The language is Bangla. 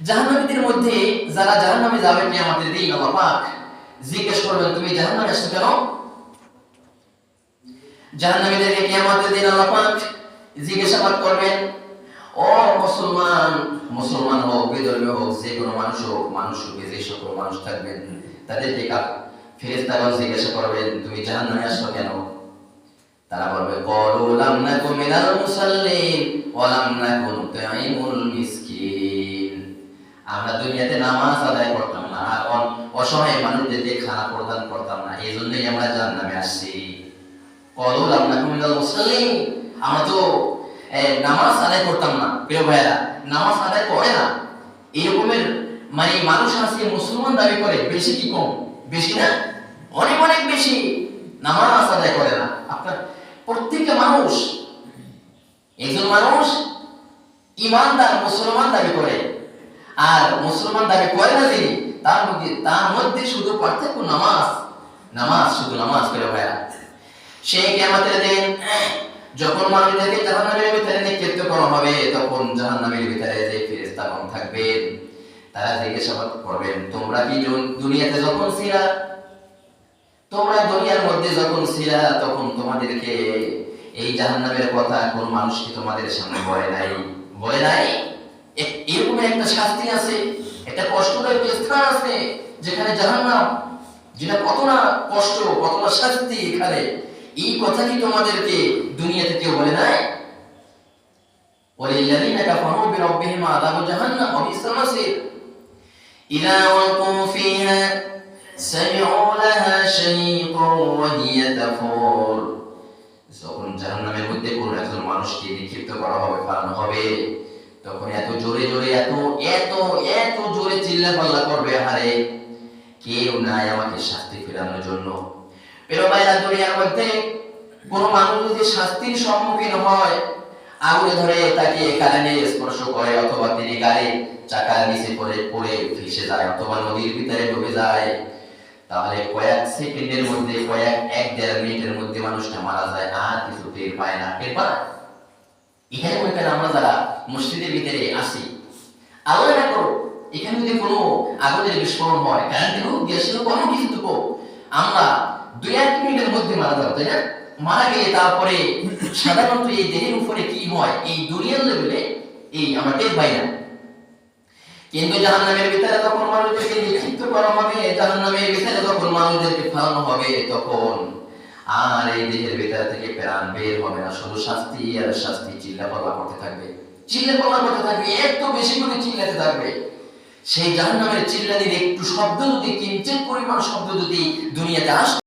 জাহান্নামীদের মধ্যে যারা জাহান্নামে যাবে কিয়ামতের দিন আল্লাহ পাক জিজ্ঞেস করবেন তুমি জাহান্নামে আসছো কেন? জাহান্নামীদেরকে কিয়ামতের দিন আল্লাহ পাক জিজ্ঞাসাবাদ করবেন, ও মুসলমান, মুসলমান হোক বিধর্মী হোক যে কোনো মানুষ হোক, মানুষ রূপে যে সকল মানুষ থাকবেন তাদেরকে ফেরেশতাগণ জিজ্ঞাসা করবেন তুমি জাহান্নামে আসছো কেন? তারা বলবে ক্বালু লাম নাকু মিনাল মুসাল্লিন ওয়া লাম নাকু নুতঈমুল মিসকিন, আমরা দুনিয়াতে নামাজ আদায় করতাম না আর অসহায় মানুষদেরকে খানা প্রদান করতাম না, এই জন্যই আমরা জাহান্নামে আসছি। ক্বালু লাম নাকু মিনাল মুসাল্লিন, আমরা তো নামাজ আদায় করতাম না। প্রিয় ভাইরা, নামাজ আদায় করে না এরকমের মানে মানুষ আজকে মুসলমান দাবি করে, বেশি কি কম? বেশি না, অনেক অনেক বেশি নামাজ আদায় করে না। আপনার প্রত্যেকটা মানুষ, একজন মানুষ ইমানদার মুসলমান দাবি করে আর মুসলমান দাবি করে না যিনি, তার মধ্যে শুধু পার্থক্য নামাজ, নামাজ, শুধু নামাজ। প্রিয় ভাইরা, সেই কিয়ামতের দিন যখন মানুষদেরকে জাহান্নামের ভিতরে নিক্ষিপ্ত করা হবে, তখন জাহান্নামের ভিতরে যে ফেরেশতাগণ থাকবেন তারা জিজ্ঞাসাবাদ করবেন তোমরা কি দুনিয়াতে যখন ছিলা, তোমরা দুনিয়ার মধ্যে যখন ছিলা তখন তোমাদেরকে এই জাহান্নামের কথা কোন মানুষ কি তোমাদের সামনে বলে নাই? বলে নাই? এরকম একটা শাস্তি আছে, একটা কষ্টদায়ক স্থান আছে যেখানে জাহান্নাম, যেটা কত না কষ্ট, কত না শাস্তি এখানে, এই কথা কি তোমাদেরকে দুনিয়াতে কেউ বলে নাই? ওয়ালিল্লাযিনা কাফারু বিরাব্বিহিম আযাবু জাহান্নাম ওয়া বি'সাল মাসীর ইযা ওয়ালকু ফিহা সামি'ু লাহা শাহীকান ওয়া হিয়া তাফুর, যখন জাহান্নামের মধ্যে কোন একজন মানুষকে নিক্ষিপ্ত করা হবে, ফালানো হবে, তখন এত জোরে জোরে এত এত এত জোরে চিল্লাপাল্লা করবে, হারে কেউ নাই আমাকে শাস্তি ফেরানোর জন্য। প্রিয় ভাইরা, দুনিয়ার মধ্যে কোন মানুষ যদি শাস্তির সম্মুখীন হয়, আগুনে ধরে তাকে কারেন্টে স্পর্শ করে অথবা তিনি গাড়ির চাকার নিচে পড়ে ফেসে যায় অথবা নদীর ভিতরে ডুবে যায়, তাহলে কয়েক সেকেন্ডের মধ্যে, কয়েক 1-1.5 মিনিটের মধ্যে মানুষটা মারা যায়, আর কিছু টের পায় না। টের পায় এখানে মনে করেন আমরা যারা মসজিদের ভিতরে আসি, আল্লাহ না করো এখানে যদি কোনো আগুনের বিস্ফোরণ হয়, কারেন্টের হোক, গ্যাসের হোক, কোনো কিছু তো আমরা 2-1 মিনিটের মধ্যে মারা যাবো, তাই না? মারা গেলে তারপরে সাধারণত এই দেহের উপরে কি হয়, এই দুনিয়ার লেভেলে এই আমরা টের পাই না। কিন্তু জাহান্নামের ভিতরে যখন মানুষদেরকে নিক্ষিপ্ত করা হবে, জাহান্নামের ভিতরে যখন মানুষদেরকে ফেলানো হবে, তখন আর এই দেহের ভিতর থেকে প্রাণ বের হবে না, শুধু শাস্তি আর শাস্তি, চিল্লাপাল্লা করতে থাকবে, চিল্লাপাল্লা করতে থাকবে, এত বেশি করে চিল্লাতে থাকবে। সেই জাহান্নামের চিল্লানির একটু শব্দ যদি, কিঞ্চিত পরিমাণ শব্দ যদি দুনিয়াতে আসতো,